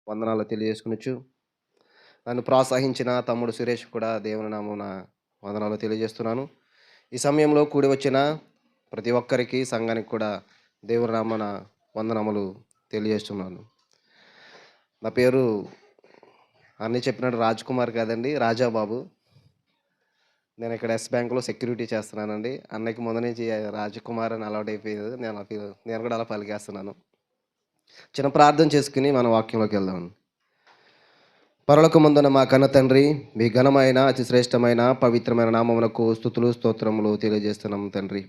వందనాలు తెలియజేసుకొనొచ్చు. నన్ను ప్రోత్సహించిన తమ్ముడు సురేష్ కూడా దేవుని నామమున వందనాలు తెలియజేస్తున్నాను. ఈ సమయంలో కూడి వచ్చిన ప్రతి ఒక్కరికి, సంఘానికి కూడా దేవుని నామమున వందనములు తెలియజేస్తున్నాను. నా పేరు అన్నీ చెప్పినట్టు రాజ్ కుమార్ కాదండి, రాజాబాబు. నేను ఇక్కడ యెస్ బ్యాంక్‌లో సెక్యూరిటీ చేస్తున్నానండి. అన్నయ్యకి ముందు నుంచి రాజకుమార్ అని అలవాటయిపోయేది. నేను కూడా అలా పలికేస్తున్నాను. చిన్న ప్రార్థన చేసుకుని మన వాక్యంలోకి వెళ్దాం. పరలోకమందున్న మా కన్న తండ్రి, మీ ఘనమైన అతి శ్రేష్టమైన పవిత్రమైన నామమునకు స్తుతులు స్తోత్రములు తెలియజేస్తున్నాం తండ్రి.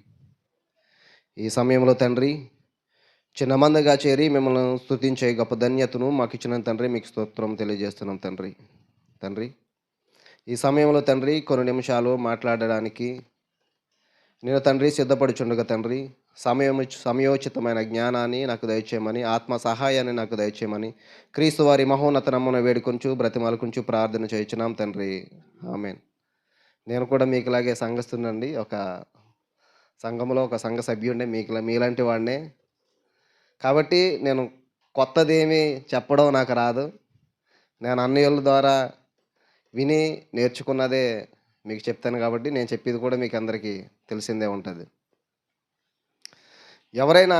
ఈ సమయంలో తండ్రి చిన్న మందగా చేరి మిమ్మల్ని స్తుతించే గొప్ప ధన్యతను మాకు ఇచ్చిన తండ్రి, మీకు స్తోత్రం తెలియజేస్తున్నాం తండ్రి. ఈ సమయంలో తండ్రి కొన్ని నిమిషాలు మాట్లాడడానికి నేను తండ్రి సిద్ధపడుచుండగా తండ్రి సమయోచితమైన జ్ఞానాన్ని నాకు దయచేయమని, ఆత్మ సహాయాన్ని నాకు దయచేయమని క్రీస్తు వారి మహోన్నత నమ్మున వేడుకొంచు బ్రతిమాలుకొంచు ప్రార్థన చేయించున్నాం తండ్రి. ఆమేన్. నేను కూడా మీకులాగే సంఘస్థునండి. ఒక సంఘంలో ఒక సంఘ సభ్యుడినే, మీలాంటి వాడినే. కాబట్టి నేను కొత్తదేమీ చెప్పడం నాకు రాదు. నేను అన్నయ్యల ద్వారా విని నేర్చుకున్నదే మీకు చెప్తాను కాబట్టి నేను చెప్పేది కూడా మీకు అందరికీ తెలిసిందే ఉంటుంది. ఎవరైనా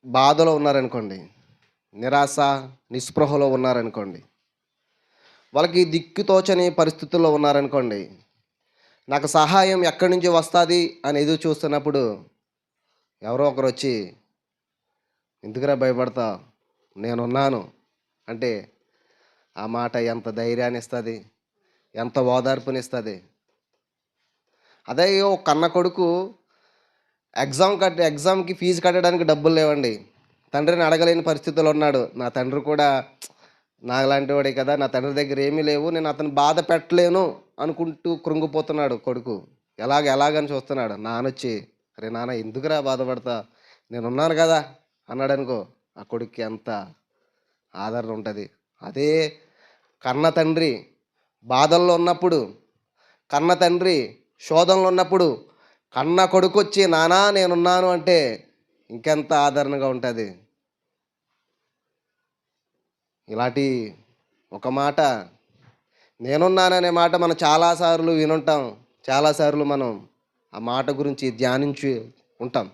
బాధలో ఉన్నారనుకోండి, నిరాశ నిస్పృహలో ఉన్నారనుకోండి, వాళ్ళకి దిక్కుతోచని పరిస్థితుల్లో ఉన్నారనుకోండి, నాకు సహాయం ఎక్కడి నుంచి వస్తుంది అని ఎదురు చూస్తున్నప్పుడు ఎవరో ఒకరు వచ్చి, ఎందుకురా భయపడతావు, నేనున్నాను అంటే ఆ మాట ఎంత ధైర్యాన్ని ఇస్తుంది, ఎంత ఓదార్పునిస్తుంది. అదే ఒక కన్న కొడుకు ఎగ్జామ్కి ఫీజు కట్టడానికి డబ్బులు లేవండి, తండ్రిని అడగలేని పరిస్థితుల్లో ఉన్నాడు. నా తండ్రి కూడా నాలాంటి వాడే కదా, నా తండ్రి దగ్గర ఏమీ లేవు, నేను అతను బాధ పెట్టలేను అనుకుంటూ కృంగిపోతున్నాడు కొడుకు. ఎలాగని చూస్తున్నాడు. నానొచ్చి, అరే నాన్న ఎందుకురా బాధపడతా, నేనున్నాను కదా అన్నాడు అనుకో, ఆ కొడుక్కి ఎంత ఆదరణ ఉంటుంది. అదే కన్న తండ్రి బాధల్లో ఉన్నప్పుడు, కన్న తండ్రి శోధనలో ఉన్నప్పుడు కన్న కొడుకు వచ్చి నానా నేనున్నాను అంటే ఇంకెంత ఆదరణగా ఉంటుంది. ఇలాంటి ఒక మాట, నేనున్నాననే మాట మనం చాలాసార్లు వినుంటాం, చాలాసార్లు మనం ఆ మాట గురించి ధ్యానించి ఉంటాం.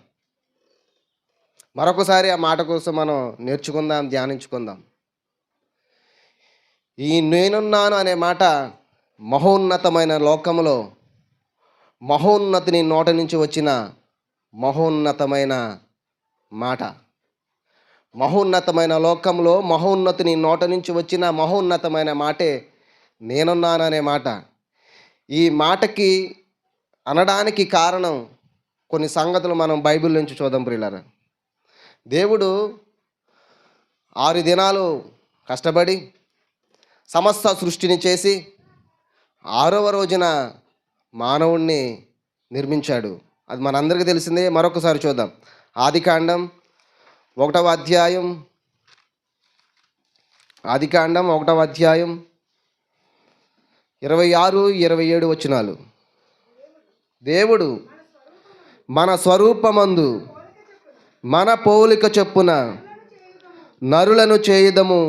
మరొకసారి ఆ మాట కోసం మనం నేర్చుకుందాం, ధ్యానించుకుందాం. ఈ నేనున్నాను అనే మాట మహోన్నతమైన లోకములో మహోన్నతిని నోట నుంచి వచ్చిన మహోన్నతమైన మాట. మహోన్నతమైన లోకంలో మహోన్నతిని నోట నుంచి వచ్చిన మహోన్నతమైన మాటే నేనున్నాననే మాట. ఈ మాటకి అనడానికి కారణం కొన్ని సంగతులు మనం బైబిల్ నుంచి చూద్దాం ప్రియులారా. దేవుడు 6 దినాలు కష్టపడి సమస్త సృష్టిని చేసి 6వ రోజున మానవుణ్ణి నిర్మించాడు. అది మనందరికీ తెలిసిందే. మరొకసారి చూద్దాం. ఆదికాండం 1వ అధ్యాయం 26, 27 వచనాలు. దేవుడు మన స్వరూపమందు మన పోలిక చొప్పున నరులను చేయుదము,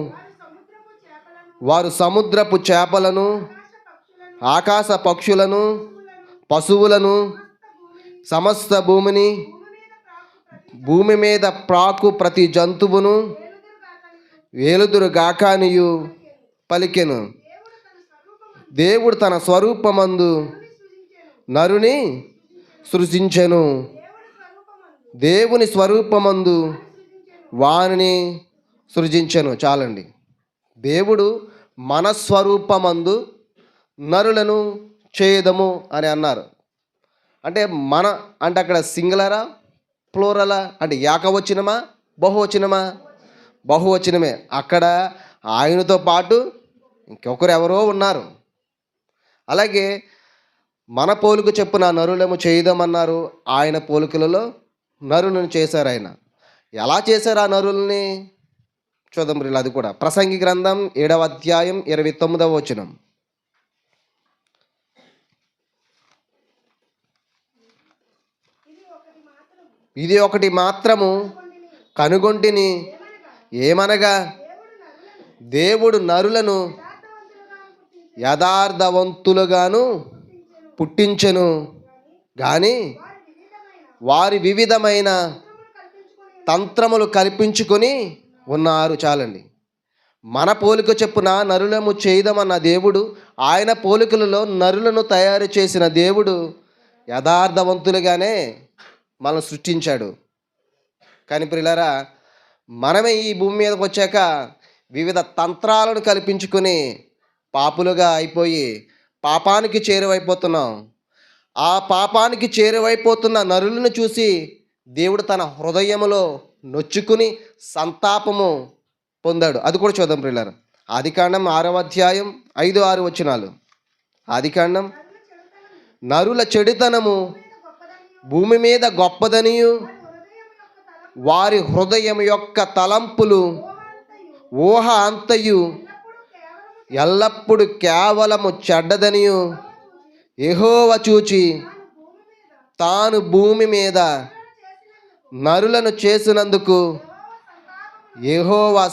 వారు సముద్రపు చేపలను, ఆకాశ పక్షులను, పశువులను, సమస్త భూమి మీద ప్రాకు ప్రతి జంతువును వేలుదురుగాకనియు పలికెను. దేవుడు తన స్వరూపమందు నరుని సృజించెను. దేవుని స్వరూపమందు వానిని సృజించెను. చాలండి. దేవుడు మన స్వరూపమందు నరులను చేయదము అని అన్నారు. అంటే మన అంటే అక్కడ సింగులరా ప్లూరలా, అంటే ఏకవచనమా బహువచనమా? బహువచనమే. అక్కడ ఆయనతో పాటు ఇంకొకరు ఎవరో ఉన్నారు. అలాగే మన పోలిక చొప్పున నరులము చేయదమన్నారు. ఆయన పోలికలలో నరులను చేశారు. ఆయన ఎలా చేశారు ఆ నరుల్ని చూద్దాం. అది కూడా ప్రసంగి గ్రంథం 7వ అధ్యాయం 29వ వచనం. ఇది ఒకటి మాత్రము కనుగొంటిని, ఏమనగా దేవుడు నరులను యథార్థవంతులుగాను పుట్టించెను గాని వారి వివిధమైన తంత్రములు కల్పించుకొని ఉన్నారు. చాలండి. మన పోలిక చెప్పున నరులము చేయదమన్న దేవుడు, ఆయన పోలికలలో నరులను తయారు చేసిన దేవుడు యథార్థవంతులుగానే మనం సృష్టించాడు. కానీ ప్రియులారా, మనమే ఈ భూమి మీదకి వచ్చాక వివిధ తంత్రాలను కల్పించుకొని పాపులుగా అయిపోయి పాపానికి చేరువైపోతున్నాం. ఆ పాపానికి చేరువైపోతున్న నరులను చూసి దేవుడు తన హృదయములో నొచ్చుకుని సంతాపము పొందాడు. అది కూడా చూద్దాం ప్రియులారా. ఆదికాండం 6వ అధ్యాయం 5-6 వచనాలు. ఆదికాండం, నరుల చెడుతనము భూమి మీద గొప్పదనియు వారి హృదయం యొక్క తలంపులు ఊహ అంతయు ఎల్లప్పుడు కేవలము చెడ్డదనియు యెహోవా చూచి తాను భూమి మీద నరులను చేసినందుకు యెహోవా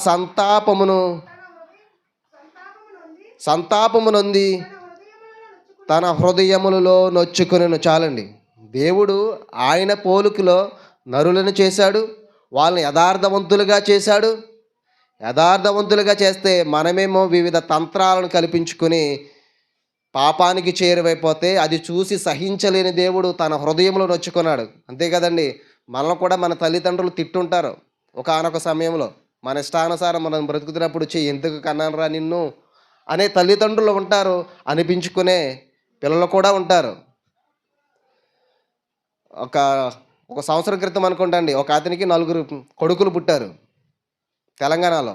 సంతాపమునొంది తన హృదయములలో నొచ్చుకొనెను. చాలండి. దేవుడు ఆయన పోలికలో నరులను చేశాడు, వాళ్ళని యథార్థవంతులుగా చేశాడు. యథార్థవంతులుగా చేస్తే మనమేమో వివిధ తంత్రాలను కల్పించుకొని పాపానికి చేరువైపోతే అది చూసి సహించలేని దేవుడు తన హృదయంలో నొచ్చుకున్నాడు. అంతే కదండి. మనల్ని కూడా మన తల్లిదండ్రులు తిట్టుంటారు ఒకానొక సమయంలో. మన ఇష్టానుసారం మనం బ్రతుకుతున్నప్పుడు ఎందుకు కన్నానురా నిన్ను అనే తల్లిదండ్రులు ఉంటారు, అనిపించుకునే పిల్లలు కూడా ఉంటారు. ఒక సంవత్సరం క్రితం అనుకుంటండి, ఒక అతనికి 4 కొడుకులు పుట్టారు తెలంగాణలో.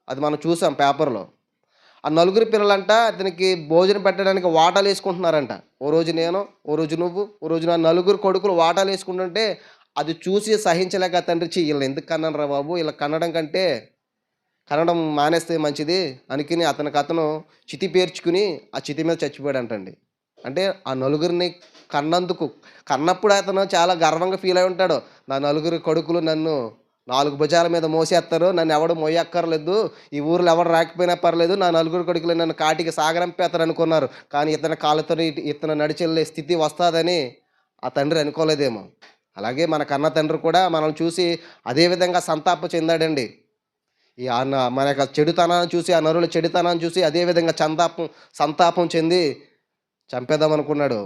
అది మనం చూసాం పేపర్లో. ఆ 4 పిల్లలంట అతనికి భోజనం పెట్టడానికి వాటాలు వేసుకుంటున్నారంట. ఓ రోజు నేను, ఓ రోజు నువ్వు, ఓ రోజు నా 4 కొడుకులు వాటాలు వేసుకుంటుంటే అది చూసి సహించలేక తండ్రి వీళ్ళని ఎందుకు కన్నాను రా బాబు, ఇలా కనడం మానేస్తే మంచిది అనుకుని అతను చితి పేర్చుకుని ఆ చితి మీద చచ్చిపోయాడంటండి. అంటే ఆ 4 కన్నప్పుడు అతను చాలా గర్వంగా ఫీల్ అయి ఉంటాడు. నా 4 కొడుకులు నన్ను 4 భుజాల మీద మోసేస్తారు, నన్ను ఎవడు మోయక్కర్లేదు, ఈ ఊరిలో ఎవడు రాకపోయినా పర్లేదు, నా 4 కొడుకులు నన్ను కాటికి సాగరంపేస్తారు అనుకున్నారు. కానీ ఇతని కాళ్ళతో ఇతను నడిచెళ్ళే స్థితి వస్తుందని ఆ తండ్రి అనుకోలేదేమో. అలాగే మన కన్న తండ్రి కూడా మనల్ని చూసి అదేవిధంగా సంతాపం చెందాడండి. మన యొక్క చెడుతనాన్ని చూసి, ఆ నరుల చెడుతనాన్ని చూసి అదేవిధంగా సంతాపం చెంది చంపేద్దాం అనుకున్నాడు.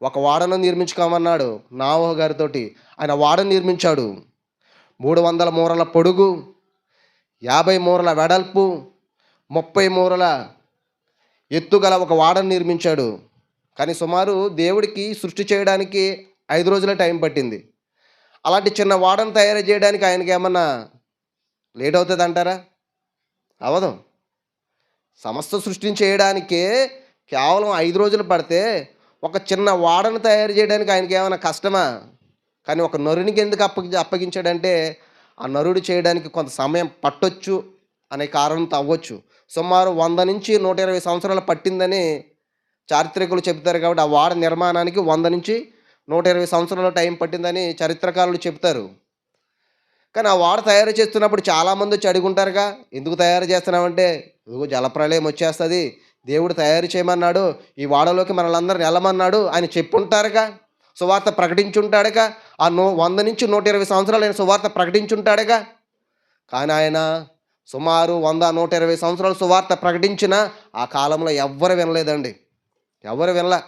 ఒక వాడను నిర్మించుకోమన్నాడు నోవహు గారితోటి. ఆయన వాడను నిర్మించాడు. 300 మూరల పొడుగు, 50 మూరల వెడల్పు, 30 మూరల ఎత్తుగల ఒక వాడను నిర్మించాడు. కానీ సుమారు దేవుడికి సృష్టి చేయడానికి 5 రోజుల టైం పట్టింది. అలాంటి చిన్న వాడను తయారు చేయడానికి ఆయనకి ఏమన్నా లేట్ అవుతుంది అంటారా? అవదు. సమస్త సృష్టిని చేయడానికే కేవలం 5 రోజులు పడితే ఒక చిన్న వాడను తయారు చేయడానికి ఆయనకి ఏమైనా కష్టమా? కానీ ఒక నరునికి ఎందుకు అప్పగించాడంటే ఆ నరుడు చేయడానికి కొంత సమయం పట్టొచ్చు అనే కారణంతో అవ్వచ్చు. సుమారు 100 నుంచి 120 సంవత్సరాలు పట్టిందని చారిత్రకులు చెప్తారు. కాబట్టి ఆ వాడ నిర్మాణానికి 100 నుంచి 120 సంవత్సరాల టైం పట్టిందని చరిత్రకారులు చెప్తారు. కానీ ఆ వాడ తయారు చేస్తున్నప్పుడు చాలామంది వచ్చి అడుగుంటారుగా, ఎందుకు తయారు చేస్తున్నామంటే ఇదిగో జలప్రళయం వచ్చేస్తుంది, దేవుడు తయారు చేయమన్నాడు, ఈ వాడలోకి మనల్ని వెళ్ళమన్నాడు ఆయన చెప్పుంటారుగా, సువార్త ప్రకటించుంటాడుగా. ఆ 100 నుంచి 120 సంవత్సరాలు ఆయన సువార్త ప్రకటించుంటాడుగా. కానీ ఆయన సుమారు 100-120 సంవత్సరాలు సువార్త ప్రకటించిన ఆ కాలంలో ఎవ్వరు వినలేదండి. ఎవరు వినలా.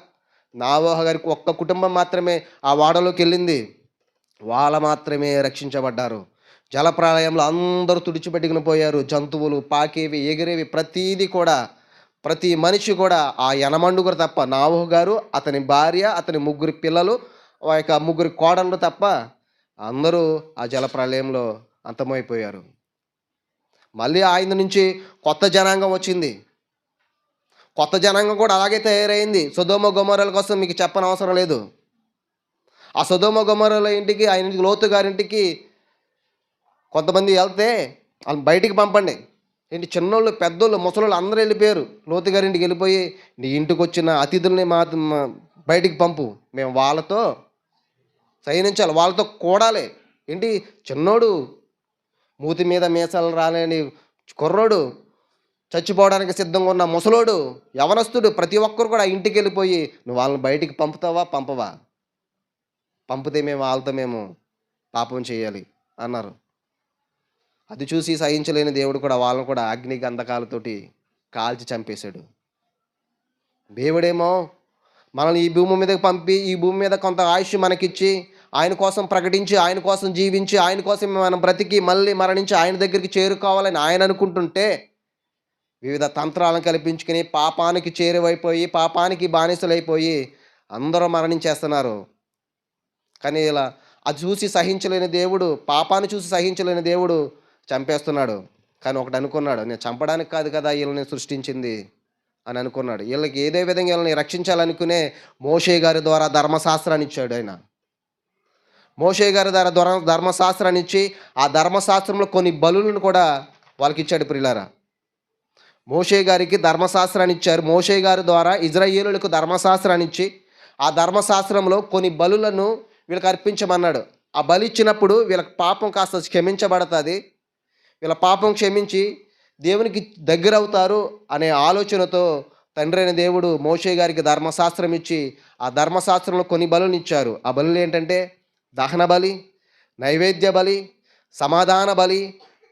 నోవహు గారికి ఒక్క కుటుంబం మాత్రమే ఆ వాడలోకి వెళ్ళింది. వాళ్ళ మాత్రమే రక్షించబడ్డారు. జలప్రళయంలో అందరూ తుడిచిపెట్టుకుని పోయారు. జంతువులు, పాకేవి, ఎగిరేవి, ప్రతీది కూడా, ప్రతి మనిషి కూడా, ఆ యనమండుగురు తప్ప, నోవహు గారు, అతని భార్య, అతని 3 పిల్లలు, ఆ యొక్క 3 కోడళ్ళు తప్ప అందరూ ఆ జలప్రళయంలో అంతమైపోయారు. మళ్ళీ ఆయన నుంచి కొత్త జనాంగం వచ్చింది. కొత్త జనాంగం కూడా అలాగే తయారైంది. సొదొమ గొమొర్రాల కోసం మీకు చెప్పనవసరం లేదు. ఆ సొదొమ గొమొర్రాల ఇంటికి, ఆయన లోతు గారింటికి కొంతమంది వెళ్తే వాళ్ళని బయటికి పంపండి. ఏంటి చిన్నోళ్ళు, పెద్దోళ్ళు, ముసలోళ్ళు అందరూ వెళ్ళిపోయారు. లోతు గారింటికి వెళ్ళిపోయి, నీ ఇంటికి వచ్చిన అతిథుల్ని బయటికి పంపు, మేము వాళ్ళతో సైనించాలి, వాళ్ళతో కూడాలి. ఏంటి చిన్నోడు, మూతి మీద మీసాలు రాలేని కుర్రోడు, చచ్చిపోవడానికి సిద్ధంగా ఉన్న ముసలోడు, యవనస్తుడు ప్రతి ఒక్కరు కూడా ఇంటికి వెళ్ళిపోయి, నువ్వు వాళ్ళని బయటికి పంపుతావా పంపవా? పంపితే మేము పాపం చేయాలి అన్నారు. అది చూసి సహించలేని దేవుడు కూడా వాళ్ళని కూడా అగ్ని గంధకాలతోటి కాల్చి చంపేశాడు. దేవుడేమో మనల్ని ఈ భూమి మీదకి పంపి, ఈ భూమి మీద కొంత ఆయుష్ మనకిచ్చి, ఆయన కోసం ప్రకటించి, ఆయన కోసం జీవించి, ఆయన కోసం మనం బ్రతికి మళ్ళీ మరణించి ఆయన దగ్గరికి చేరుకోవాలని ఆయన అనుకుంటుంటే, వివిధ తంత్రాలను కల్పించుకుని పాపానికి చేరువైపోయి, పాపానికి బానిసలైపోయి అందరూ మరణించేస్తున్నారు. కానీ ఇలా అది చూసి సహించలేని దేవుడు, పాపాన్ని చూసి సహించలేని దేవుడు చంపేస్తున్నాడు. కానీ ఒకటి అనుకున్నాడు, నేను చంపడానికి కాదు కదా వీళ్ళని సృష్టించింది అని అనుకున్నాడు. వీళ్ళకి ఏదే విధంగా వీళ్ళని రక్షించాలనుకునే మోషే గారి ద్వారా ధర్మశాస్త్రాన్ని ఇచ్చాడు ఆయన. మోషే గారి ద్వారా ధర్మశాస్త్రాన్ని ఇచ్చి, ఆ ధర్మశాస్త్రంలో కొన్ని బలులను కూడా వాళ్ళకి ఇచ్చాడు. ప్రియులారా, మోషే గారికి ధర్మశాస్త్రాన్ని ఇచ్చారు. మోషే గారి ద్వారా ఇజ్రాయేలులకు ధర్మశాస్త్రాన్ని ఇచ్చి, ఆ ధర్మశాస్త్రంలో కొన్ని బలులను వీళ్ళకి అర్పించమన్నాడు. ఆ బలి ఇచ్చినప్పుడు వీళ్ళకి పాపం కాస్త క్షమించబడుతుంది, వీళ్ళ పాపం క్షమించి దేవునికి దగ్గర అవుతారు అనే ఆలోచనతో తండ్రి అయిన దేవుడు మోషే గారికి ధర్మశాస్త్రం ఇచ్చి, ఆ ధర్మశాస్త్రంలో కొన్ని బలులను ఇచ్చారు. ఆ బలులు ఏంటంటే దహన బలి, నైవేద్య బలి, సమాధాన బలి,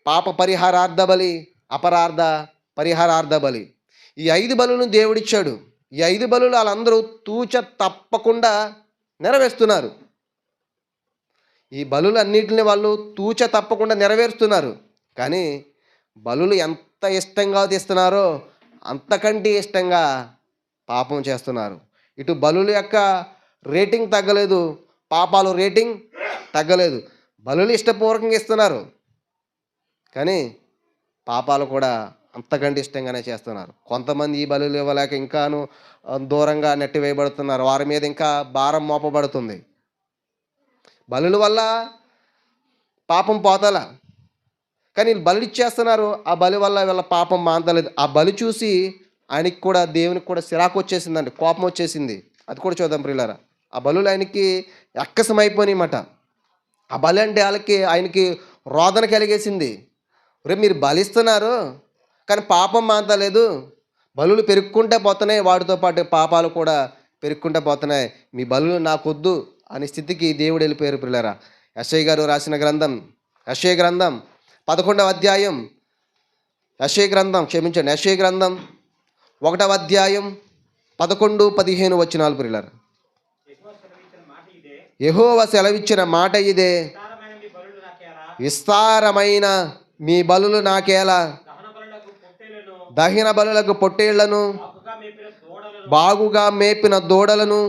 పాప పరిహారార్థ బలి, అపరార్థ పరిహారార్థ బలి. ఈ 5 బలులను దేవుడిచ్చాడు. ఈ 5 బలులు వాళ్ళందరూ తూచ తప్పకుండా నెరవేరుస్తున్నారు. ఈ బలులన్నిటిని వాళ్ళు తూచ తప్పకుండా నెరవేరుస్తున్నారు. కానీ బలులు ఎంత ఇష్టంగా తీస్తున్నారో అంతకంటే ఇష్టంగా పాపం చేస్తున్నారు. ఇటు బలుల యొక్క రేటింగ్ తగ్గలేదు, పాపాలు రేటింగ్ తగ్గలేదు. బలులు ఇష్టపూర్వకంగా ఇస్తున్నారు, కానీ పాపాలు కూడా అంతకంటే ఇష్టంగానే చేస్తున్నారు. కొంతమంది ఈ బలులు ఇవ్వలేక ఇంకాను దూరంగా నెట్టివేయబడుతున్నారు. వారి మీద ఇంకా భారం మోపబడుతుంది. బలుల వల్ల పాపం పోతల, కానీ బలి ఇచ్చేస్తున్నారు. ఆ బలి వల్ల వీళ్ళ పాపం మాంతలేదు. ఆ బలి చూసి ఆయనకి కూడా, దేవునికి కూడా సిరాకు వచ్చేసిందండి, కోపం వచ్చేసింది. అది కూడా చూద్దాం ప్రియులారా. ఆ బలులు ఆయనకి ఎక్కసమైపోయినాయన్నమాట. ఆ బలి అంటే ఆయనకి రోదన కలిగేసింది. రేపు మీరు బలిస్తున్నారు కానీ పాపం మాంతలేదు, బలులు పెరుక్కుంటే పోతున్నాయి, వాటితో పాటు పాపాలు కూడా పెరుక్కుంటే పోతున్నాయి, మీ బలులు నాకొద్దు అనే స్థితికి దేవుడు వెళ్ళిపోయారు ప్రియులారా. యెషయా గారు రాసిన గ్రంథం, యెషయా గ్రంథం 11వ అధ్యాయం, యెషయా గ్రంథం 1వ అధ్యాయం 11-15 వచనాలు ప్రియులారా. యెహోవా సెలవిచ్చిన మాట ఇదే, విస్తారమైన మీ బలులు నాకేలా, దహన బలులకు పొట్టేళ్లను, బాగుగా మేపిన దూడలను,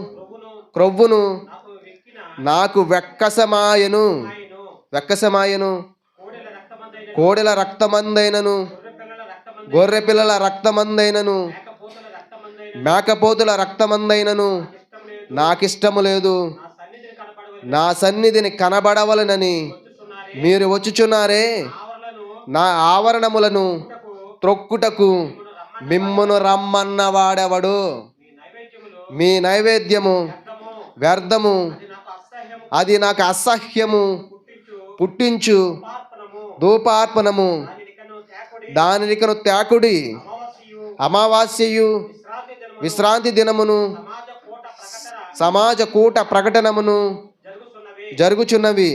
క్రొవ్వును నాకు వెక్కసమాయను, కోడెల రక్తమందైనను, గొర్రె పిల్లల రక్తమందైనను, మేకపోతుల రక్తమందైనను నాకిష్టము లేదు. నా సన్నిధిని కనబడవలనని మీరు వచ్చుచున్నారే, నా ఆవరణములను త్రొక్కుటకు మిమ్మును రమ్మన్న వాడెవడు? మీ నైవేద్యము వ్యర్థము, అది నాకు అసహ్యము పుట్టించు ధూపార్పణము, దానికను త్యాకుడి, అమావాస్యయు విశ్రాంతి దినమును సమాజ కూట ప్రకటనమును జరుగుచున్నవి.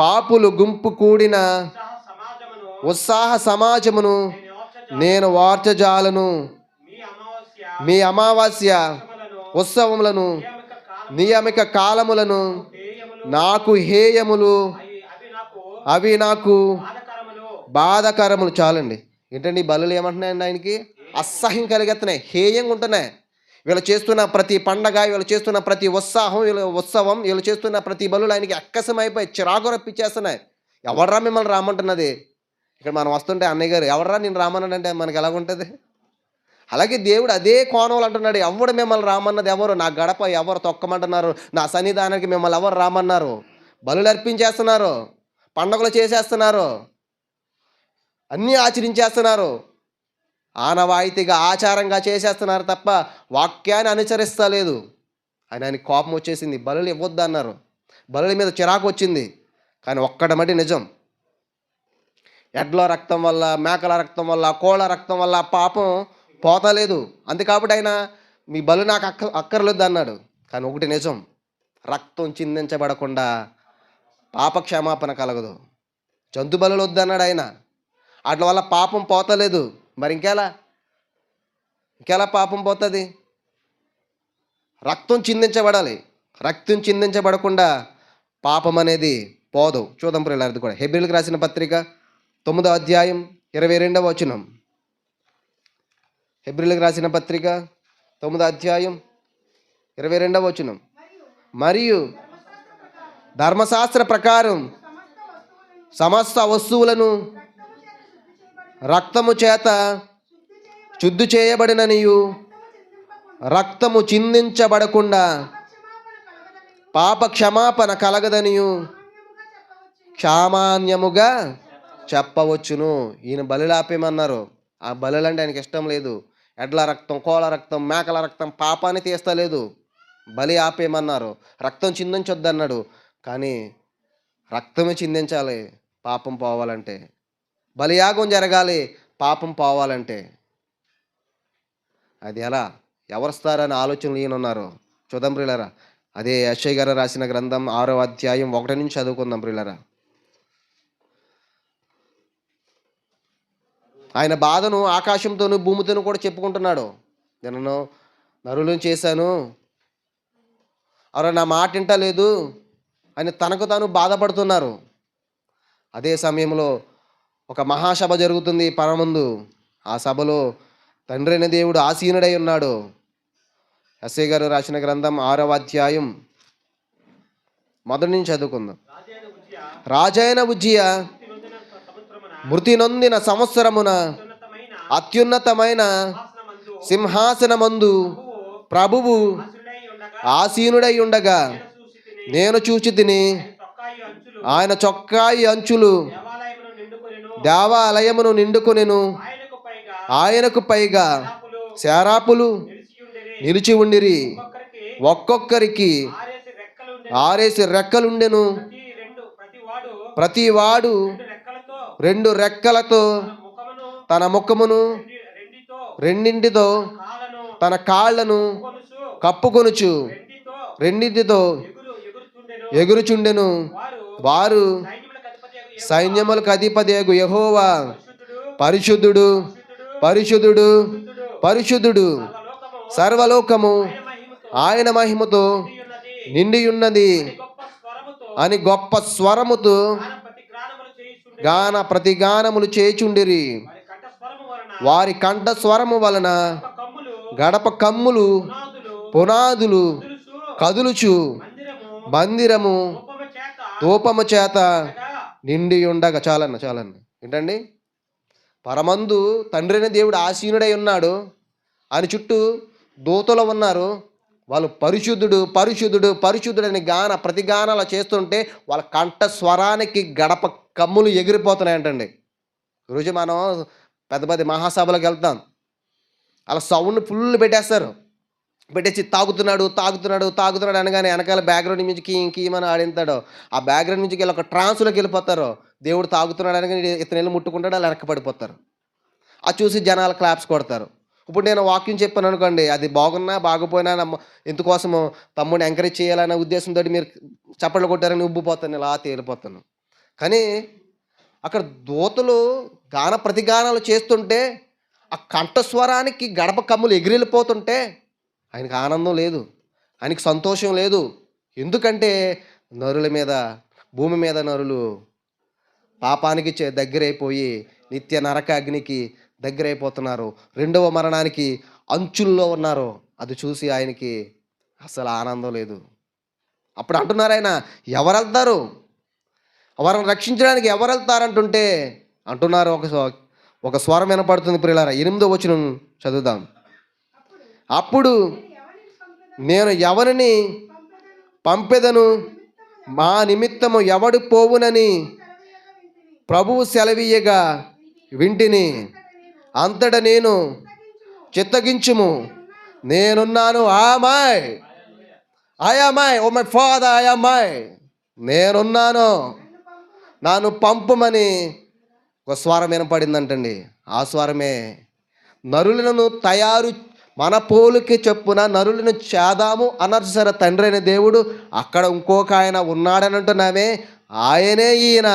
పాపులు గుంపు కూడిన ఉత్సాహ సమాజమును నేను వార్చజాలను. మీ అమావాస్య ఉత్సవములను, నియమిక కాలములను నాకు హేయములు, అవి నాకు బాధకరములు. చాలండి. ఏంటండి ఈ బలులు ఏమంటున్నాయండి? ఆయనకి అసహ్యం కలిగెత్తున్నాయి, హేయంగా ఉంటున్నాయి. వీళ్ళు చేస్తున్న ప్రతి పండగ, వీళ్ళు చేస్తున్న ప్రతి ఉత్సవం, వీళ్ళు చేస్తున్న ప్రతి బలులు ఆయనకి అక్కసమైపోయి చిరాకు రప్పించేస్తున్నాయి. ఎవర్రా మిమ్మల్ని రామంటున్నది? ఇక్కడ మనం వస్తుంటే అన్నయ్య గారు ఎవర్రా నేను రామన్నాడంటే మనకి ఎలాగుంటుంది? అలాగే దేవుడు అదే కోణంలో అంటున్నాడు, ఎవడు మిమ్మల్ని రామన్నది ఎవరు? నా గడప ఎవరు తొక్కమంటున్నారు? నా సన్నిధానానికి మిమ్మల్ని ఎవరు రామన్నారు? బలులు అర్పించేస్తున్నారు, పండగలు చేసేస్తున్నారు, అన్నీ ఆచరించేస్తున్నారు, ఆనవాయితీగా ఆచారంగా చేసేస్తున్నారు తప్ప వాక్యాన్ని అనుసరిస్తలేదు. ఆయనకి కోపం వచ్చేసింది, బలులు ఇవ్వద్దు అన్నారు, బలుల మీద చిరాకు వచ్చింది. కానీ ఒక్కడమటి నిజం, ఎడ్ల రక్తం వల్ల, మేకల రక్తం వల్ల, కోళ్ళ రక్తం వల్ల పాపం పోతలేదు. అంతే కాబట్టి ఆయన మీ బలు నాకు అక్కర్లేదు అన్నాడు. కానీ ఒకటి నిజం, రక్తం చిందించబడకుండా పాప క్షమాపణ కలగదు. జంతు బలులు వద్దన్నాడు ఆయన, వాటి వల్ల పాపం పోతలేదు. మరి ఇంకెలా పాపం పోతుంది? రక్తం చిందించబడాలి. రక్తం చిందించబడకుండా పాపం అనేది పోదు. చూద్దాం ప్రియులారా, అది కూడా హెబ్రీయులకు రాసిన పత్రిక 9వ అధ్యాయం 22వ వచనం. హెబ్రీయులకు రాసిన పత్రిక 9వ అధ్యాయం 22వ వచనం. మరియు ధర్మశాస్త్ర ప్రకారం సమస్త వస్తువులను రక్తము చేత శుద్ధి చేయబడిననియు, రక్తము చిందించబడకుండా పాప క్షమాపణ కలగదనియు సామాన్యముగా చెప్పవచ్చును. ఈయన బలులు ఆపేయమన్నారు. ఆ బలులంటే ఆయనకి ఇష్టం లేదు. ఎడ్ల రక్తం, కోళ్ళ రక్తం, మేకల రక్తం పాపాన్ని తీస్తలేదు. బలి ఆపేయమన్నారు. రక్తం చిందించొద్దన్నాడు. కానీ రక్తమే చిందించాలి పాపం పోవాలంటే. బలియాగం జరగాలి పాపం పోవాలంటే. అది ఎలా, ఎవరిస్తారని ఆలోచనలు ఈయనున్నారు. చూద్దాం ప్రియులారా, అదే యెషయా గారు రాసిన గ్రంథం 6వ అధ్యాయం 1 నుంచి చదువుకుందాం ప్రియులారా. ఆయన బాధను ఆకాశంతోనూ భూమితోనూ కూడా చెప్పుకుంటున్నాడు. నేను నరులను చేశాను, ఎవరు నా మాట వింటలేదు అని తనకు తాను బాధపడుతున్నారు. అదే సమయంలో ఒక మహాసభ జరుగుతుంది పరమందు. ఆ సభలో తండ్రి అయిన దేవుడు ఆసీనుడై ఉన్నాడు. యెషయా గారు రాసిన గ్రంథం 6వ అధ్యాయం 1 నుంచి చదువుకుందాం. రాజైన ఉజ్జియా మృతి నొందిన సంవత్సరమున అత్యున్నతమైన సింహాసనమందు ప్రభువు ఆసీనుడై ఉండగా నేను చూచి తిని, ఆయన చొక్కాయి అంచులు దేవాలయమును నిండుకొనెను. ఆయనకు పైగా శారాపులు నిలిచి ఉండిరి. ఒక్కొక్కరికి 6 రెక్కలుండెను. ప్రతివాడు 2 రెక్కలతో తన ముఖమును రెండింటితో తన కాళ్లను కప్పుకొనుచు రెండింటితో ఎగురుచుండెను. వారు సైన్యములకు అధిపతియగు యెహోవా పరిశుద్ధుడు, పరిశుద్ధుడు, పరిశుద్ధుడు, సర్వలోకము ఆయన మహిమతో నిండియున్నది అని గొప్ప స్వరముతో గాన ప్రతిగానములు చేయుచుండిరి. వారి కంఠ స్వరము వలన గడప కమ్ములు పునాదులు కదులుచు మందిరము ధూపము చేత నిండి ఉండగా. చాలన్న ఏంటండి, పరమందు తండ్రిన దేవుడు ఆసీనుడై ఉన్నాడు. ఆయన చుట్టూ దూతలు ఉన్నారు. వాళ్ళు పరిశుద్ధుడు, పరిశుద్ధుడు, పరిశుద్ధుడని ప్రతిగానాలు చేస్తుంటే వాళ్ళ కంఠ స్వరానికి గడప కమ్ములు ఎగిరిపోతున్నాయంటండి. ఈరోజు మనం పెద్ద పెద్ద మహాసభలకు వెళ్తాం, అలా సౌండ్ ఫుల్ పెట్టేసి తాగుతున్నాడు అనగానే వెనకాల బ్యాక్గ్రౌండ్ నుంచి కీమని ఆడింతాడు. ఆ బ్యాక్గ్రౌండ్ నుంచి వెళ్ళి ఒక ట్రాన్స్లోకి వెళ్ళిపోతారు. దేవుడు తాగుతున్నాడు అనగానే ఇతను వెళ్ళి ముట్టుకుంటాడు, అలా వెనకపడిపోతారు. అది చూసి జనాలు క్లాప్స్ కొడతారు. ఇప్పుడు నేను వాక్యం చెప్పాను అనుకోండి, అది బాగున్నా బాగుపోయినా ఎందుకోసము తమ్ముడిని ఎంకరేజ్ చేయాలనే ఉద్దేశంతో మీరు చప్పట్లు కొట్టారని ఉబ్బిపోతాను, ఇలా తేలిపోతాను. కానీ అక్కడ దూతలు ప్రతిగానాలు చేస్తుంటే ఆ కంఠస్వరానికి గడప కమ్ములు ఎగిరిపోతుంటే ఆయనకు ఆనందం లేదు, ఆయనకి సంతోషం లేదు. ఎందుకంటే నరుల మీద, భూమి మీద నరులు పాపానికి దగ్గరైపోయి నిత్య నరక అగ్నికి దగ్గరైపోతున్నారు. 2వ మరణానికి అంచుల్లో ఉన్నారు. అది చూసి ఆయనకి అసలు ఆనందం లేదు. అప్పుడు అంటున్నారు, ఆయన ఎవరు వెళ్తారు, వారిని రక్షించడానికి ఎవరు వెళ్తారంటుంటే అంటున్నారు, ఒక స్వరం వినపడుతుంది ప్రియులారా. 8వ వచనం చదువుదాం. అప్పుడు నేను ఎవరిని పంపెదను, మా నిమిత్తము ఎవడు పోవునని ప్రభువు సెలవీయగా వింటిని. అంతట నేను చిత్తగించుము, నేనున్నాను, ఐ ఓ మై ఫాదర్, నేనున్నాను, నన్ను పంపుమని ఒక స్వరం వినపడిందంటండి. ఆ స్వరమే, నరులను తయారు మన పోలిక చొప్పున నరులను చేదాము అన్నారు చూసారా తండ్రి అయిన దేవుడు. అక్కడ ఇంకొక ఆయన ఉన్నాడని అంటున్నామే, ఆయనే ఈయన.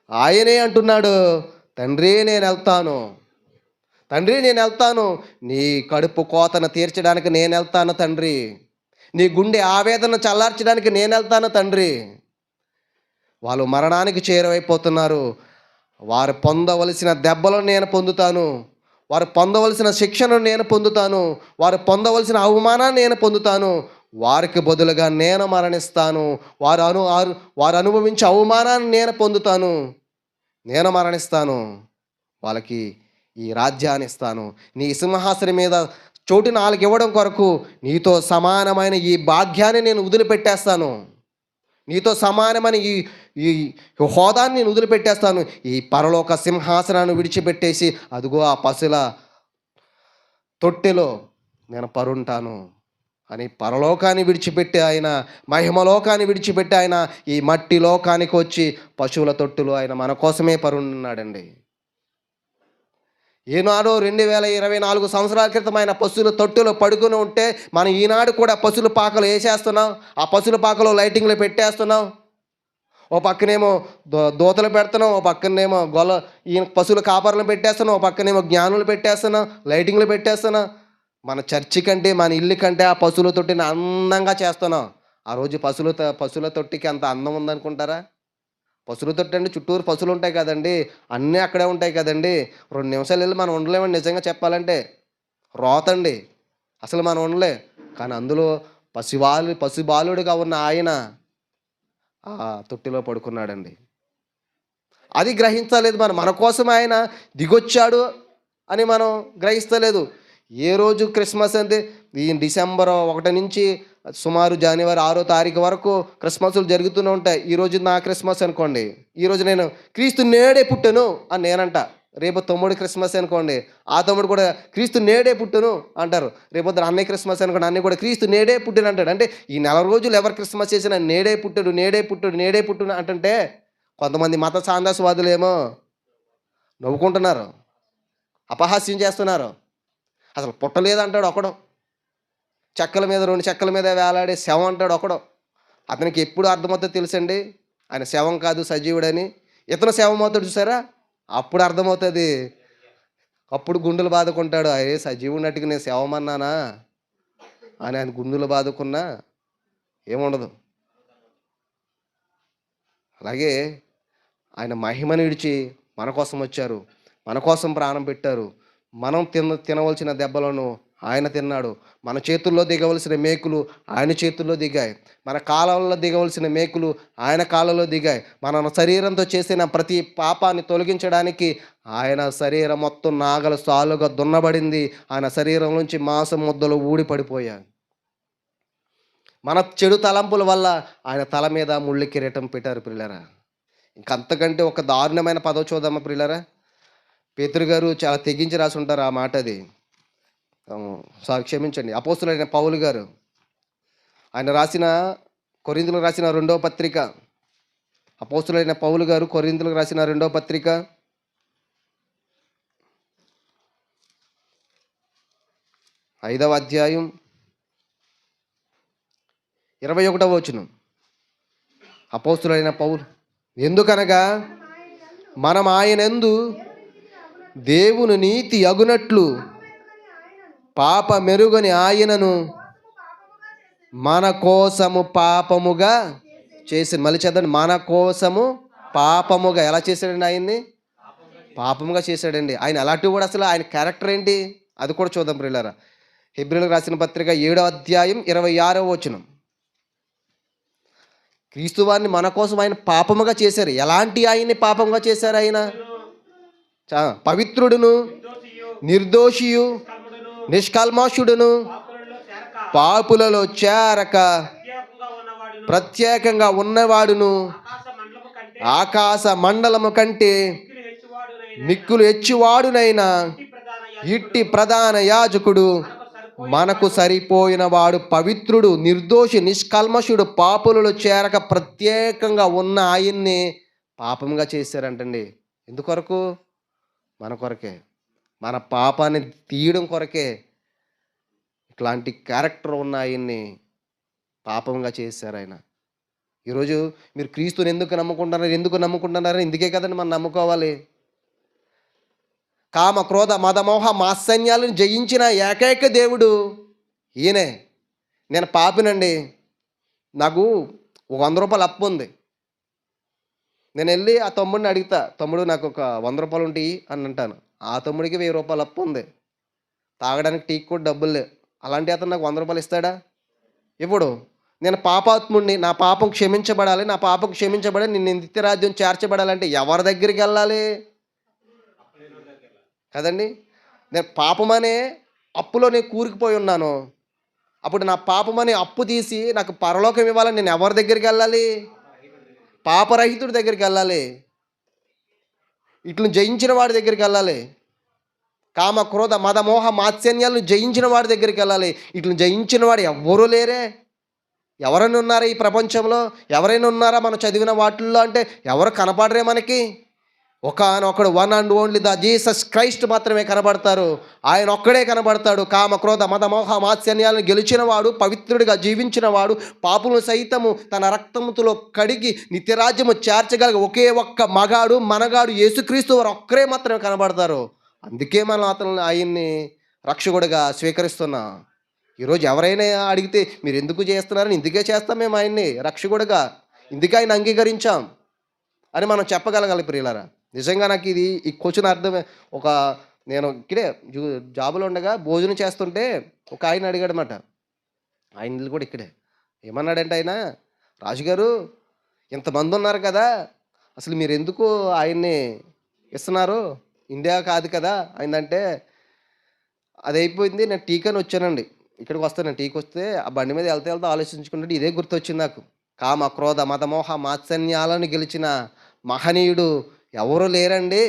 ఆయనే అంటున్నాడు, తండ్రి నేను వెళ్తాను, తండ్రి నేను వెళ్తాను, నీ కడుపు కోతను తీర్చడానికి నేను వెళ్తాను తండ్రి, నీ గుండె ఆవేదన చల్లార్చడానికి నేను వెళ్తాను తండ్రి. వాళ్ళు మరణానికి చేరువైపోతున్నారు. వారు పొందవలసిన దెబ్బలను నేను పొందుతాను, వారు పొందవలసిన శిక్షను నేను పొందుతాను, వారు పొందవలసిన అవమానాన్ని నేను పొందుతాను, వారికి బదులుగా నేను మరణిస్తాను, వారు అనుభవించే అవమానాన్ని నేను పొందుతాను, నేను మరణిస్తాను, వాళ్ళకి ఈ రాజ్యాన్ని ఇస్తాను, నీ సింహాసనం మీద చోటు నాలుగు ఇవ్వడం కొరకు నీతో సమానమైన ఈ భాగ్యాన్ని నేను వదిలిపెట్టేస్తాను, నీతో సమానమైన ఈ ఈ హోదాన్ని నేను వదిలిపెట్టేస్తాను, ఈ పరలోక సింహాసనాన్ని విడిచిపెట్టేసి అదిగో ఆ పశుల తొట్టెలో నేను పరుంటాను అని పరలోకాన్ని విడిచిపెట్టి ఆయన, మహిమలోకాన్ని విడిచిపెట్టి ఆయన ఈ మట్టి లోకానికి వచ్చి పశువుల తొట్టులో ఆయన మన కోసమే పరున్నాడండి. ఈనాడు 2024 సంవత్సరాల క్రితం ఆయన పశువుల తొట్టులో పడుకుని ఉంటే మనం ఈనాడు కూడా పశువుల పాకలు వేసేస్తున్నాం, ఆ పశువుల పాకలో లైటింగ్లు పెట్టేస్తున్నాం. ఓ పక్కనేమో దూతలు పెడుతున్నాం, ఓ పక్కనేమో ఈయన పశువుల కాపర్లను పెట్టేస్తున్నాం, ఓ పక్కనేమో జ్ఞానులు పెట్టేస్తున్నాం, లైటింగ్లు పెట్టేస్తున్నాం. మన చర్చి కంటే మన ఇల్లు కంటే ఆ పశువుల తొట్టిని అందంగా చేస్తున్నాం. ఆ రోజు పశువుల తొట్టికి అంత అందం ఉందనుకుంటారా? పశువుల తొట్టి అంటే చుట్టూరు పశువులు ఉంటాయి కదండి, అన్నీ అక్కడే ఉంటాయి కదండి. 2 నిమిషాలు వెళ్ళి మనం ఉండలేమండి నిజంగా చెప్పాలంటే. రోతండి, అసలు మనం ఉండలే. కానీ అందులో పసిబాలుడిగా ఉన్న ఆయన ఆ తొట్టిలో పడుకున్నాడండి. అది గ్రహించలేదు మనం. మన కోసం ఆయన దిగొచ్చాడు అని మనం గ్రహిస్తలేదు. ఏ రోజు క్రిస్మస్ అంటే ఈ డిసెంబర్ 1 నుంచి సుమారు జనవరి 6వ తారీఖు వరకు క్రిస్మస్లు జరుగుతూనే ఉంటాయి. ఈరోజు నా క్రిస్మస్ అనుకోండి, ఈరోజు నేను క్రీస్తు నేడే పుట్టను అని నేనంట. రేపు తమ్ముడు క్రిస్మస్ అనుకోండి, ఆ తమ్ముడు కూడా క్రీస్తు నేడే పుట్టును అంటారు. రేపొద్దున అన్నయ్య క్రిస్మస్ అనుకోండి, అన్నయ్య కూడా క్రీస్తు నేడే పుట్టును అంటాడు. అంటే ఈ 4 రోజులు ఎవరు క్రిస్మస్ చేసినా నేడే పుట్టుడు, నేడే పుట్టుడు, నేడే పుట్టును అంటుంటే కొంతమంది మత సాందాసవాదులేమో నవ్వుకుంటున్నారు, అపహాస్యం చేస్తున్నారు. అసలు పుట్టలేదంటాడు ఒకడు, చెక్కల మీద 2 చెక్కల మీద వేలాడే శవం అంటాడు ఒకడు. అతనికి ఎప్పుడు అర్థమవుతుందో తెలుసండి, ఆయన శవం కాదు సజీవుడని. ఇతను శవం అవుతాడు చూసారా, అప్పుడు అర్థమవుతుంది. అప్పుడు గుండెలు బాదుకుంటాడు, అయ్యే సజీవున్నట్టుగా నేను శవం అన్నానా అని ఆయన గుండెలు బాదుకున్నా ఏముండదు. అలాగే ఆయన మహిమను విడిచి మన కోసం వచ్చారు, మన కోసం ప్రాణం పెట్టారు. మనం తినవలసిన దెబ్బలను ఆయన తిన్నాడు. మన చేతుల్లో దిగవలసిన మేకులు ఆయన చేతుల్లో దిగాయి, మన కాళ్ళల్లో దిగవలసిన మేకులు ఆయన కాళ్ళలో దిగాయి. మన శరీరంతో చేసిన ప్రతి పాపాన్ని తొలగించడానికి ఆయన శరీరం మొత్తం నాగల సాలుగా దున్నబడింది. ఆయన శరీరం నుంచి మాంసం ముద్దలు ఊడి పడిపోయాయి. మన చెడు తలంపుల వల్ల ఆయన తల మీద ముళ్ళి కిరీటం పెట్టారు ప్రియులారా. ఇంకంతకంటే ఒక దారుణమైన పదవి చూద్దామా ప్రియులారా. పేతురు గారు చాలా తెగించి రాసి ఉంటారు ఆ మాట. అది క్షమించండి, అపోస్తులైన పౌలు గారు ఆయన రాసిన కొరింథీయులకు రాసిన 2వ పత్రిక, అపోస్తులైన పౌలు గారు కొరింథీయులకు రాసిన 2వ పత్రిక 5వ అధ్యాయం 21వ వచనం. అపోస్తులైన పౌలు, ఎందుకనగా మనం ఆయనందు దేవుని నీతి అగునట్లు పాప మెరుగని ఆయనను మన కోసము పాపముగా చేసి, మళ్ళీ చదవండి, మన కోసము పాపముగా ఎలా చేశాడండి? ఆయన్ని పాపముగా చేశాడండి. ఆయన అలాంటివి కూడా అసలు ఆయన క్యారెక్టర్ ఏంటి అది కూడా చూద్దాం ప్రియులారా. హెబ్రీయులకు రాసిన పత్రిక 7వ అధ్యాయం 26వ వచనం. క్రీస్తు వారిని మన కోసం ఆయన పాపముగా చేశారు. ఎలాంటి ఆయన్ని పాపముగా చేశారు? ఆయన పవిత్రుడును, నిర్దోషియు, నిష్కల్మషుడును, పాపులలో చేరక ప్రత్యేకంగా ఉన్నవాడును, ఆకాశ మండలము కంటే మిక్కులు హెచ్చువాడునైనా ఇట్టి ప్రధాన యాజకుడు మనకు సరిపోయిన వాడు, పవిత్రుడు, నిర్దోషి, నిష్కల్మషుడు, పాపులలో చేరక ప్రత్యేకంగా ఉన్న ఆయన్ని పాపంగా చేశారంటండి. ఎందుకొరకు? మన కొరకే. మన పాపాన్ని తీయడం కొరకే ఇట్లాంటి క్యారెక్టర్ ఉన్న ఆయన్ని పాపంగా చేశారాయన. ఈరోజు మీరు క్రీస్తుని ఎందుకు నమ్ముకుంటున్నారు? ఇందుకే కదండీ మనం నమ్ముకోవాలి. కామ, క్రోధ, మద, మోహ, మాత్సర్యాలను జయించిన ఏకైక దేవుడు ఈయనే. నేను పాపినండి. నాకు ఒక రూ. 100 అప్పుంది. నేనెళ్ళి ఆ తమ్ముడిని అడుగుతా, "తమ్ముడు నాకొక రూ. 100 ఉంటియి" అని అంటాను. ఆ తమ్ముడికి రూ. 1000 అప్పుంది. తాగడానికి టీకి కూడా డబ్బులు లేవు. అలాంటి అతను నాకు రూ. 100 ఇస్తాడా? ఇవ్వడు. నేను పాపాత్ముడిని. నా పాపం క్షమించబడాలి. నా పాపం క్షమించబడి నేను నిత్యరాజ్యం చేర్చబడాలంటే ఎవరి దగ్గరికెళ్ళాలి? కదండీ! నేను పాపమనే అప్పులో నేను కూరుకుపోయి ఉన్నాను. అప్పుడు నా పాపమనే అప్పు తీసి నాకు పరలోకం ఇవ్వాలని నేను ఎవరి దగ్గరికెళ్ళాలి? పాపరహితుడి దగ్గరికెళ్ళాలి. ఈటిలిని జయించిన వాడి దగ్గరికెళ్ళాలి. కామ, క్రోధ, మద, మోహ, మాత్సర్యాలను జయించిన వాడి దగ్గరికెళ్ళాలి. ఈటిలిని జయించిన వాడు ఎవ్వరూ లేరే. ఎవరైనా ఉన్నారా ఈ ప్రపంచంలో? ఎవరైనా ఉన్నారా మనం చదివిన వాటిల్లో అంటే ఎవరు కనపడరే మనకి? ఒకానొకడు one and only the Jesus Christ మాత్రమే కనబడతారు. ఆయన ఒక్కడే కనబడతాడు. కామ, క్రోధ, మద, మోహ, మాత్సర్యాలను గెలిచిన వాడు, పవిత్రుడిగా జీవించిన వాడు, పాపులను సైతము తన రక్తముతో కడిగి నిత్యరాజ్యము చేర్చగలిగే ఒకే ఒక్క మగాడు, మనగాడు యేసుక్రీస్తు వారు ఒక్కరే మాత్రమే కనబడతారు. అందుకే మనం ఆయన్ని రక్షకుడిగా స్వీకరిస్తున్నాం. ఈరోజు ఎవరైనా అడిగితే మీరు ఎందుకు చేస్తున్నారని, ఇందుకే చేస్తాం మేము ఆయన్ని రక్షకుడిగా, ఇందుకే ఆయన అంగీకరించాం అని మనం చెప్పగలగాలి ప్రియులారా. నిజంగా నాకు ఇది ఈ క్వశ్చన్ అర్థమే. ఒక నేను ఇక్కడే జాబులో ఉండగా భోజనం చేస్తుంటే ఒక ఆయన అడిగాడనమాట. ఆయన ఇల్లు కూడా ఇక్కడే. ఏమన్నాడంటే ఆయన, "రాజుగారు ఇంతమంది ఉన్నారు కదా, అసలు మీరు ఎందుకు ఆయన్ని ఇస్తున్నారు? ఇండియా కాదు కదా" అయిందంటే, "అది అయిపోయింది, నేను టీకని వచ్చానండి. ఇక్కడికి వస్తాను, నేను టీకి వస్తే ఆ బండి మీద వెళ్తే ఆలోచించుకుంటే ఇదే గుర్తొచ్చింది నాకు. కామ, క్రోధ, మద, మోహ, మాత్సర్యాలను గెలిచిన మహనీయుడు ఎవరు లేరండి.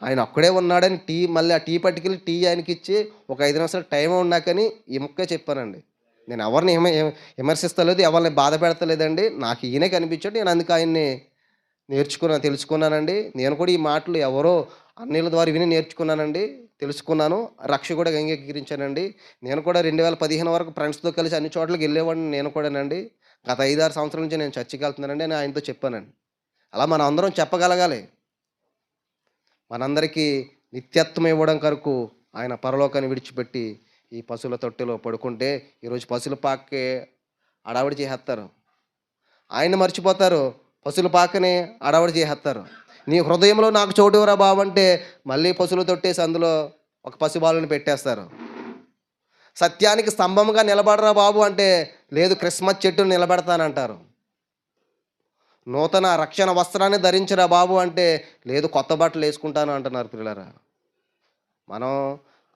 ఆయన ఒక్కడే ఉన్నాడని మళ్ళీ ఆ టీ పట్టుకెళ్ళి ఆయనకిచ్చి ఒక 5 నిమిషాలు టైం ఉన్నాకని ఈ ముక్కే చెప్పానండి. నేను ఎవరిని విమర్శిస్తలేదు, ఎవరిని బాధ పెడతలేదండి. నాకు ఈయనే కనిపించాడు. నేను అందుకు ఆయన్ని తెలుసుకున్నానండి. నేను కూడా ఈ మాటలు ఎవరో అన్యుల ద్వారా విని నేర్చుకున్నానండి. తెలుసుకున్నాను. రక్షకుడిగా అంగీకరించానండి. నేను కూడా 2015 వరకు ఫ్రెండ్స్‌తో కలిసి అన్ని చోట్లకి వెళ్ళేవాడిని నేను కూడానండి. గత 5, 6 సంవత్సరాల నుంచి నేను చర్చికి వెళ్తున్నానండి" అని ఆయనతో చెప్పానండి. అలా మనం అందరం చెప్పగలగాలి. మనందరికీ నిత్యత్వం ఇవ్వడం కొరకు ఆయన పరలోకాన్ని విడిచిపెట్టి ఈ పశువుల తొట్టెలో పడుకుంటే ఈరోజు పశువుల పాకకే హడావిడి చేసేస్తారు. ఆయన్ని మర్చిపోతారు. పశువుల పాకని హడావిడి చేసేస్తారు. "నీ హృదయంలో నాకు చోటు ఇవ్వరా బాబు" అంటే మళ్ళీ పశువులు తొట్టేసి అందులో ఒక పసిబాలుని పెట్టేస్తారు. "సత్యానికి స్తంభంగా నిలబడరా బాబు" అంటే లేదు, క్రిస్మస్ చెట్టును నిలబెడతానంటారు. "నూతన రక్షణ వస్త్రాన్ని ధరించరా బాబు" అంటే లేదు, కొత్త బట్టలు వేసుకుంటాను అంటున్నారు ప్రియులారా. మనం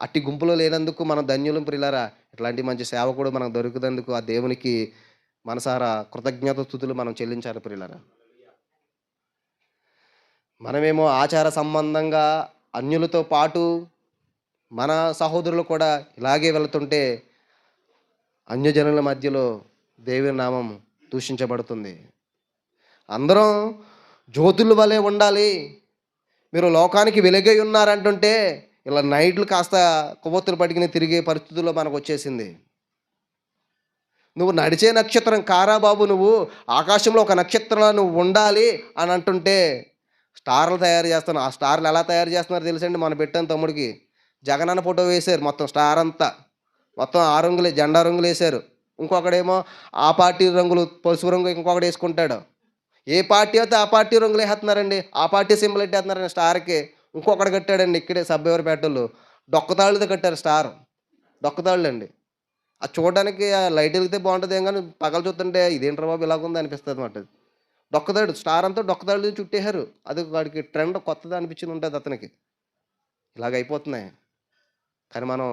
అట్టి గుంపులో లేనందుకు మనం ధన్యులం ప్రియులారా. ఇట్లాంటి మంచి సేవకుడు మనకు దొరికినందుకు ఆ దేవునికి మనసారా కృతజ్ఞత స్తుతులు మనం చెల్లించాలి ప్రియులారా. మనమేమో ఆచార సంబంధంగా అన్యులతో పాటు మన సహోదరులు కూడా ఇలాగే వెళుతుంటే అన్యజనుల మధ్యలో దేవుని నామం దూషించబడుతుంది. అందరం జ్యోతుల వలె ఉండాలి, మీరు లోకానికి వెలుగై ఉన్నారంటుంటే ఇలా నైట్లు కాస్త కొవ్వొత్తులు పట్టుకుని తిరిగే పరిస్థితుల్లో మనకు వచ్చేసింది. "నువ్వు నడిచే నక్షత్రం కారా బాబు, నువ్వు ఆకాశంలో ఒక నక్షత్రంలా నువ్వు ఉండాలి" అని అంటుంటే స్టార్లు తయారు చేస్తాను. ఆ స్టార్లు ఎలా తయారు చేస్తున్నారో తెలుసండి? మనం పెట్టాను తమ్ముడికి జగనన్న ఫోటో వేశారు. మొత్తం స్టార్ అంతా మొత్తం 6 రంగులే, జెండా రంగులు వేశారు. ఇంకొకడేమో ఆ పార్టీ రంగులు పసుపు రంగు ఇంకొకటి వేసుకుంటాడు. ఏ పార్టీ అయితే ఆ పార్టీ రంగులు వేసేస్తున్నారండి. ఆ పార్టీ సింబల్ ఎట్టేస్తున్నారండి స్టార్‌కి. ఇంకొకడు కట్టాడండి ఇక్కడే సబ్బవరపేటోళ్ళు. డొక్కతాళ్ళుతో కట్టారు స్టార్. డొక్కతాళ్ళండి. అది చూడడానికి లైట్ ఎలిగితే బాగుంటదేమో గానీ పగలు చూస్తుంటే ఇదేంట్రా బాబు ఇలాగుంది అనిపిస్తదనమాట. డొక్కతాడు స్టార్ అంతా డొక్కతాళ్ళు చుట్టేశారు. అది వాడికి ట్రెండ్ కొత్తది అనిపించింది ఉంటది అతనికి. ఇలాగ అయిపోతున్నాయి. కానీ మనం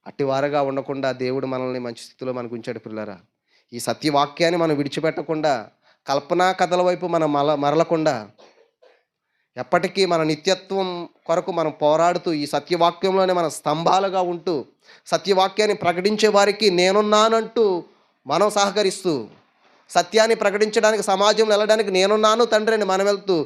అట్టివారుగా ఉండకుండా దేవుడు మనల్ని మంచి స్థితిలో మనకు ఉంచాడు ప్రియులారా. ఈ సత్యవాక్యాన్ని మనం విడిచిపెట్టకుండా, కల్పనా కథల వైపు మనం మరలకుండా, ఎప్పటికీ మన నిత్యత్వం కొరకు మనం పోరాడుతూ ఈ సత్యవాక్యంలోనే మన స్తంభాలుగా ఉంటూ, సత్యవాక్యాన్ని ప్రకటించే వారికి నేనున్నానంటూ మనం సహకరిస్తూ, సత్యాన్ని ప్రకటించడానికి సమాజంలో వెళ్ళడానికి నేనున్నాను తండ్రి అని మనం వెళ్తూ,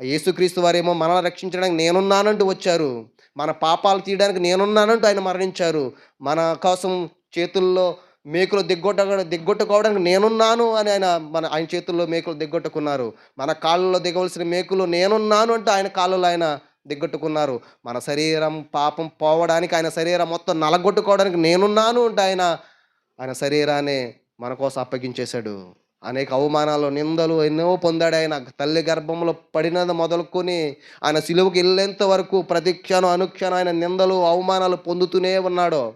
యేసుక్రీస్తు వారేమో మనల్ని రక్షించడానికి నేనున్నానంటూ వచ్చారు. మన పాపాలు తీయడానికి నేనున్నానంటూ ఆయన మరణించారు. మన కోసం చేతుల్లో మేకులు దిగ్గొట్టుకోవడానికి నేనున్నాను అని ఆయన చేతుల్లో మేకులు దిగ్గొట్టుకున్నారు. మన కాళ్ళలో దిగవలసిన మేకులు నేనున్నాను అంటూ ఆయన కాళ్ళలో ఆయన దిగ్గొట్టుకున్నారు. మన శరీరం పాపం పోవడానికి ఆయన శరీరం మొత్తం నలగొట్టుకోవడానికి నేనున్నాను అంటూ ఆయన శరీరాన్ని మన కోసం అప్పగించేశాడు. అనేక అవమానాలు, నిందలు ఎన్నో పొందాడాయన. తల్లి గర్భంలో పడినది మొదలుకొని ఆయన సిలువకి ఎళ్ళేంత వరకు ప్రతి క్షణం, అనుక్షణం ఆయన నిందలు, అవమానాలు పొందుతూనే ఉన్నాడు.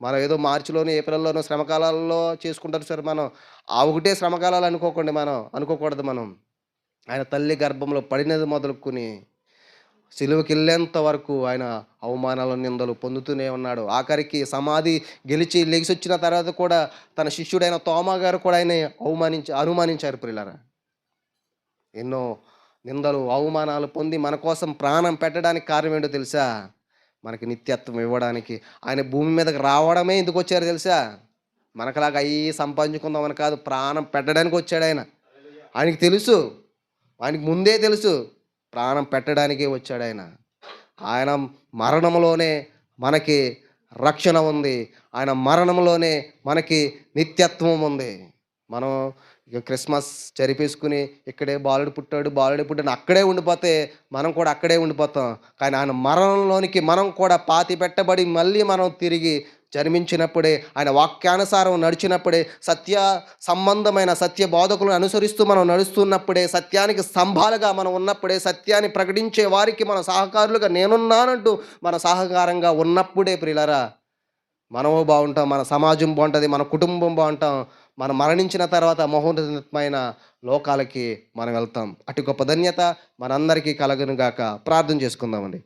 మనం ఏదో మార్చిలోనో, ఏప్రిల్‌లోనో శ్రమకాలాల్లో చేసుకుంటారు సార్ మనం. ఆ ఒకటే శ్రమకాలాలు అనుకోకూడదు మనం. ఆయన తల్లి గర్భంలో పడినది మొదలుకొని సిలువకెళ్ళేంత వరకు ఆయన అవమానాలు, నిందలు పొందుతూనే ఉన్నాడు. ఆఖరికి సమాధి గెలిచి లెగిసొచ్చిన తర్వాత కూడా తన శిష్యుడైన తోమా గారు కూడా ఆయన్ని అనుమానించారు ప్రియులారా. ఎన్నో నిందలు, అవమానాలు పొంది మన కోసం ప్రాణం పెట్టడానికి కారణం ఏంటో తెలుసా? మనకి నిత్యత్వం ఇవ్వడానికి. ఆయన భూమి మీదకి రావడమే ఎందుకొచ్చారో తెలుసా? మనకులాగా అయ్యి సంపాదించుకుందామని కాదు, ప్రాణం పెట్టడానికి వచ్చాడాయన. ఆయనకి తెలుసు. ఆయనకి ముందే తెలుసు. ప్రాణం పెట్టడానికే వచ్చాడాయన. ఆయన మరణంలోనే మనకి రక్షణ ఉంది. ఆయన మరణంలోనే మనకి నిత్యత్వం ఉంది. మనం ఇక క్రిస్మస్ జరిపేసుకుని ఇక్కడే బాలుడు పుట్టాడు అక్కడే ఉండిపోతే మనం కూడా అక్కడే ఉండిపోతాం. కానీ ఆయన మరణంలోనికి మనం కూడా పాతి పెట్టబడి మళ్ళీ మనం తిరిగి జన్మించినప్పుడే, ఆయన వాక్యానుసారం నడిచినప్పుడే, సంబంధమైన సత్య బోధకులను అనుసరిస్తూ మనం నడుస్తున్నప్పుడే, సత్యానికి స్తంభాలుగా మనం ఉన్నప్పుడే, సత్యాన్ని ప్రకటించే వారికి మన సహకారులుగా నేనున్నానంటూ మన సహకారంగా ఉన్నప్పుడే ప్రియులారా మనము బాగుంటాం, మన సమాజం బాగుంటుంది, మన కుటుంబం బాగుంటాం. మనం మరణించిన తర్వాత మహోన్నతమైన లోకాలకి మనం వెళ్తాం. అటు గొప్ప ధన్యత మనందరికీ కలుగును గాక. ప్రార్థన చేసుకుందామండి.